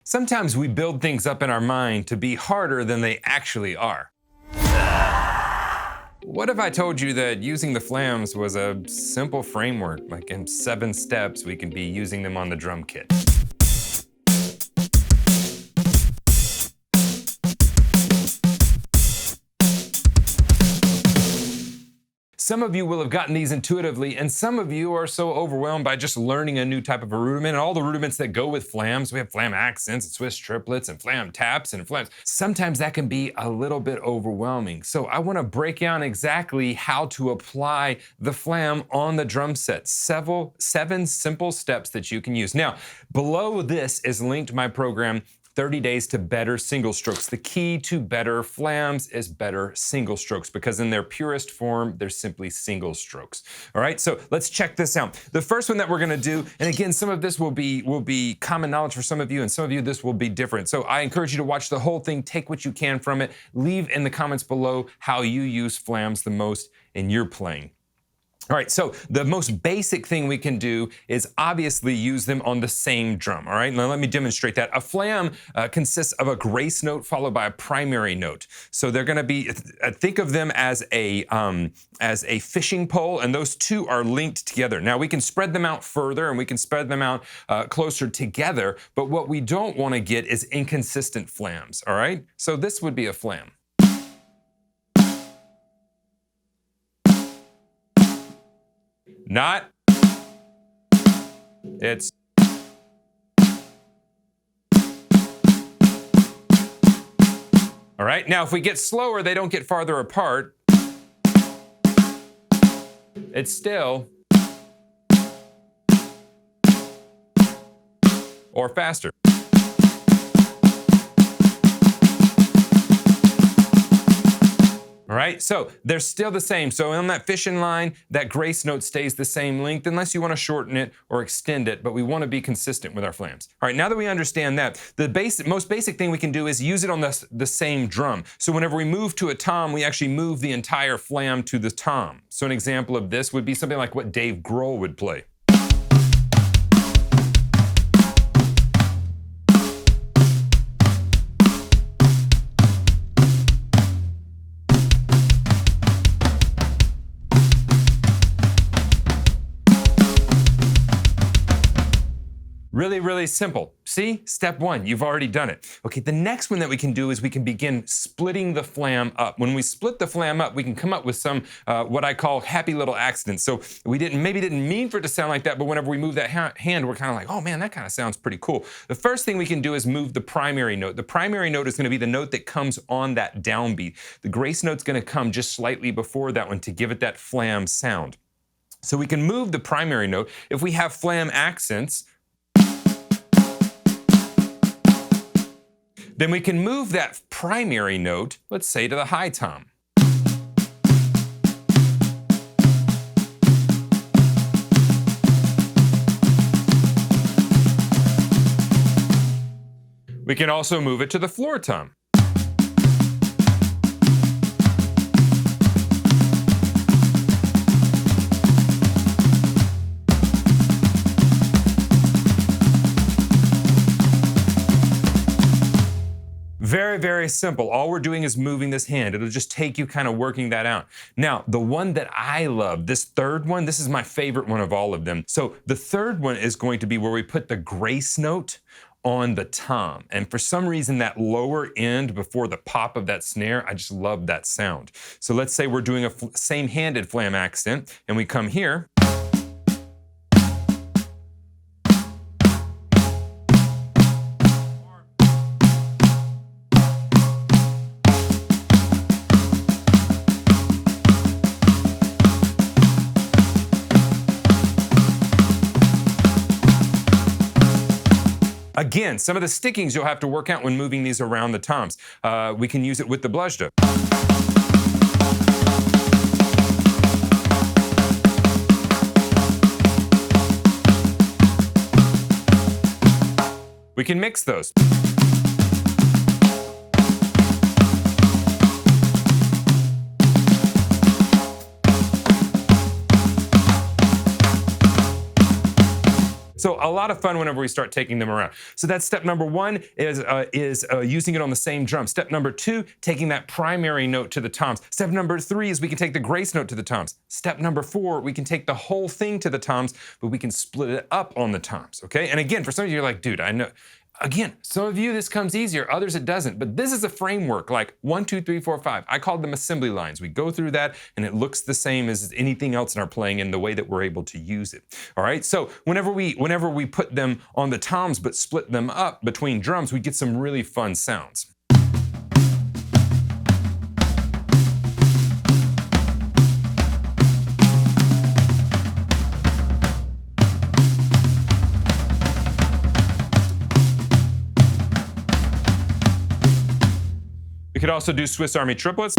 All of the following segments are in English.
Sometimes we build things up in our mind to be harder than they actually are. What if I told you that using the flams was a simple framework, like in 7 steps we can be using them on the drum kit? Some of you will have gotten these intuitively, and some of you are so overwhelmed by just learning a new type of a rudiment and all the rudiments that go with flams. We have flam accents, and Swiss triplets, and flam taps, and flams. Sometimes that can be a little bit overwhelming. So I want to break down exactly how to apply the flam on the drum set. 7 simple steps that you can use. Now, below this is linked my program, 30 Days to Better Single Strokes. The key to better flams is better single strokes, because in their purest form, they're simply single strokes. All right, so let's check this out. The first one that we're gonna do, and again, some of this will be common knowledge for some of you, and some of you this will be different. So I encourage you to watch the whole thing, take what you can from it, leave in the comments below how you use flams the most in your playing. All right, so the most basic thing we can do is obviously use them on the same drum, all right? Now let me demonstrate that. A flam consists of a grace note followed by a primary note. So they're gonna be, think of them as a fishing pole, and those two are linked together. Now we can spread them out further and we can spread them out closer together, but what we don't wanna get is inconsistent flams, all right? So this would be a flam. Not. It's. All right, now if we get slower, they don't get farther apart. It's still. Or faster. All right, so they're still the same. So on that fishing line, that grace note stays the same length unless you want to shorten it or extend it, but we want to be consistent with our flams. All right, now that we understand that, the most basic thing we can do is use it on the same drum. So whenever we move to a tom, we actually move the entire flam to the tom. So an example of this would be something like what Dave Grohl would play. Really, really simple. See, step 1, you've already done it. Okay, the next one that we can do is we can begin splitting the flam up. When we split the flam up, we can come up with some, what I call happy little accidents. So we maybe didn't mean for it to sound like that, but whenever we move that hand, we're kind of like, oh man, that kind of sounds pretty cool. The first thing we can do is move the primary note. The primary note is gonna be the note that comes on that downbeat. The grace note's gonna come just slightly before that one to give it that flam sound. So we can move the primary note. If we have flam accents, then we can move that primary note, let's say to the high tom. We can also move it to the floor tom. Very, very simple. All we're doing is moving this hand. It'll just take you kind of working that out. Now, the one that I love, this third one, this is my favorite one of all of them. So the third one is going to be where we put the grace note on the tom. And for some reason, that lower end before the pop of that snare, I just love that sound. So let's say we're doing a same-handed flam accent, and we come here. Again, some of the stickings you'll have to work out when moving these around the toms. We can use it with the bluzda. We can mix those. So a lot of fun whenever we start taking them around. So that's step number one is using it on the same drum. Step number two, taking that primary note to the toms. Step number three is we can take the grace note to the toms. Step number four, we can take the whole thing to the toms, but we can split it up on the toms, okay? And again, for some of you, you're like, dude, I know. Again, some of you this comes easier, others it doesn't, but this is a framework like 1, 2, 3, 4, 5. I called them assembly lines. We go through that and it looks the same as anything else in our playing in the way that we're able to use it. All right, so whenever we put them on the toms but split them up between drums, we get some really fun sounds. We could also do Swiss Army triplets.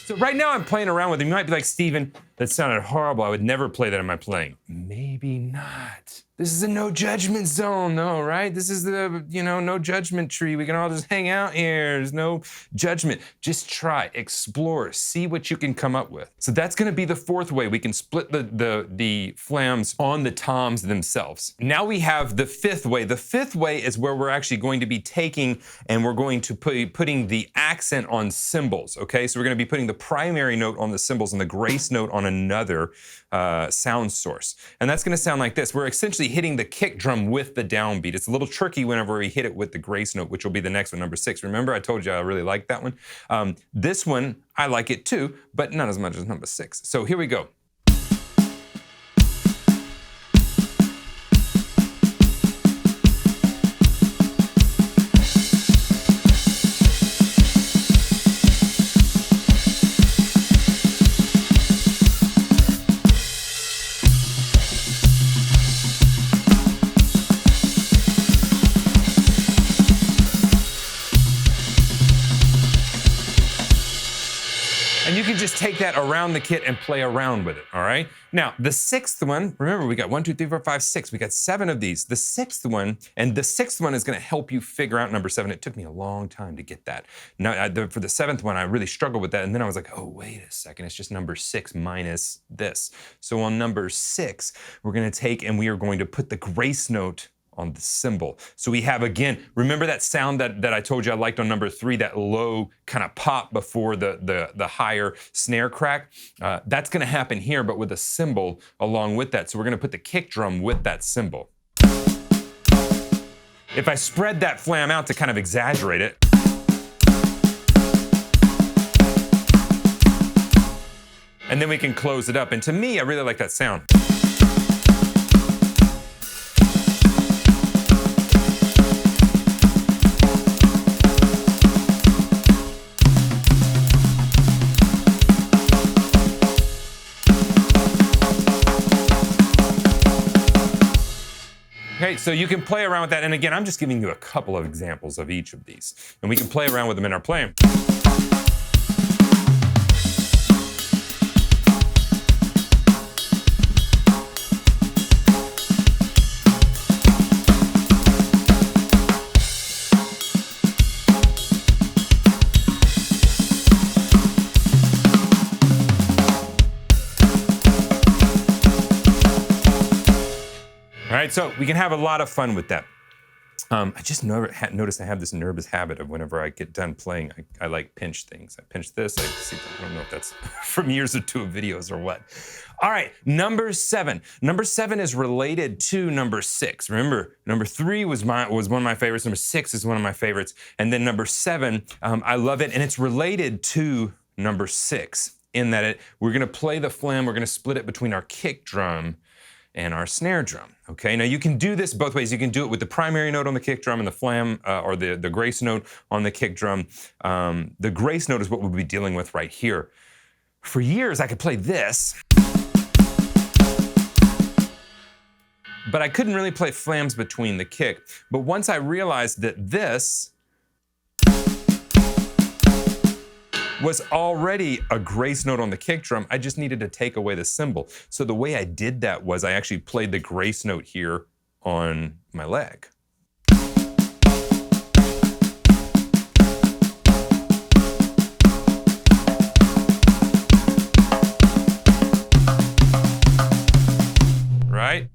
So right now I'm playing around with them. You might be like, Steven, that sounded horrible. I would never play that in my playing. Maybe not. This is a no judgment zone, though, right? This is the, no judgment tree. We can all just hang out here. There's no judgment. Just try, explore, see what you can come up with. So that's gonna be the fourth way. We can split the flams on the toms themselves. Now we have the fifth way. The fifth way is where we're actually going to be taking and we're going to putting the accent on cymbals, okay? So we're gonna be putting the primary note on the cymbals and the grace note on another sound source. And that's gonna sound like this. We're essentially hitting the kick drum with the downbeat. It's a little tricky whenever we hit it with the grace note, which will be the next one, number 6. Remember, I told you I really like that one. This one, I like it too, but not as much as number 6. So here we go. And you can just take that around the kit and play around with it, all right? Now, the sixth one, remember we got 1, 2, 3, 4, 5, 6. We got 7 of these. The sixth one is gonna help you figure out number 7. It took me a long time to get that. Now, for the 7th one, I really struggled with that. And then I was like, oh, wait a second. It's just number 6 minus this. So on number 6, we're gonna take and we are going to put the grace note on the cymbal. So we have, again, remember that sound that I told you I liked on number 3, that low kind of pop before the higher snare crack? That's gonna happen here, but with a cymbal along with that. So we're gonna put the kick drum with that cymbal. If I spread that flam out to kind of exaggerate it, and then we can close it up. And to me, I really like that sound. Okay, so you can play around with that. And again, I'm just giving you a couple of examples of each of these. And we can play around with them in our playing. All right, so we can have a lot of fun with that. I just noticed I have this nervous habit of whenever I get done playing, I like pinch things. I pinch this, I don't know if that's from years or 2 of videos or what. All right, number 7. Number 7 is related to number 6. Remember, number 3 was one of my favorites. Number 6 is one of my favorites. And then number 7, I love it, and it's related to number 6 in that we're gonna play the flam, we're gonna split it between our kick drum and our snare drum, okay? Now you can do this both ways. You can do it with the primary note on the kick drum and the flam, or the grace note on the kick drum. The grace note is what we'll be dealing with right here. For years, I could play this, but I couldn't really play flams between the kick. But once I realized that this was already a grace note on the kick drum. I just needed to take away the cymbal. So the way I did that was I actually played the grace note here on my leg. Right?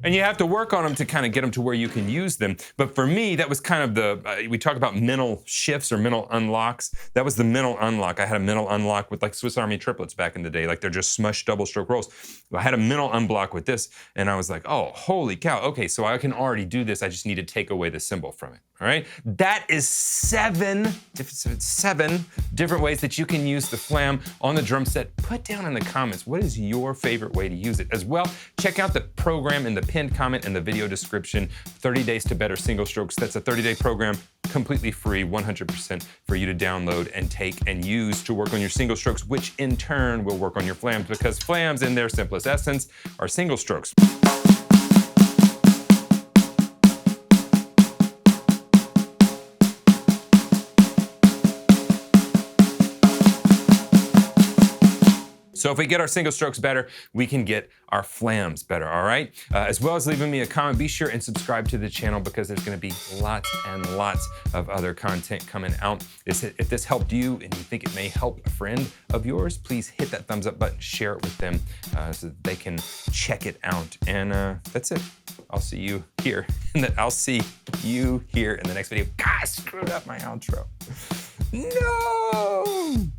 And you have to work on them to kind of get them to where you can use them. But for me, that was kind of the, we talk about mental shifts or mental unlocks. That was the mental unlock. I had a mental unlock with like Swiss Army triplets back in the day. Like they're just smushed double stroke rolls. I had a mental unblock with this and I was like, oh, holy cow. Okay, so I can already do this. I just need to take away the cymbal from it, all right? That is seven different ways that you can use the Flam on the drum set. Put down in the comments, what is your favorite way to use it? As well, check out the program in the pinned comment in the video description, 30 Days to Better Single Strokes. That's a 30-day program, completely free, 100% for you to download and take and use to work on your single strokes, which in turn will work on your flams, because flams in their simplest essence are single strokes. So if we get our single strokes better, we can get our flams better, all right? As well as leaving me a comment, be sure and subscribe to the channel because there's gonna be lots and lots of other content coming out. If this helped you and you think it may help a friend of yours, please hit that thumbs up button, share it with them so that they can check it out. And that's it. I'll see you here. I'll see you here in the next video. God, I screwed up my outro. No!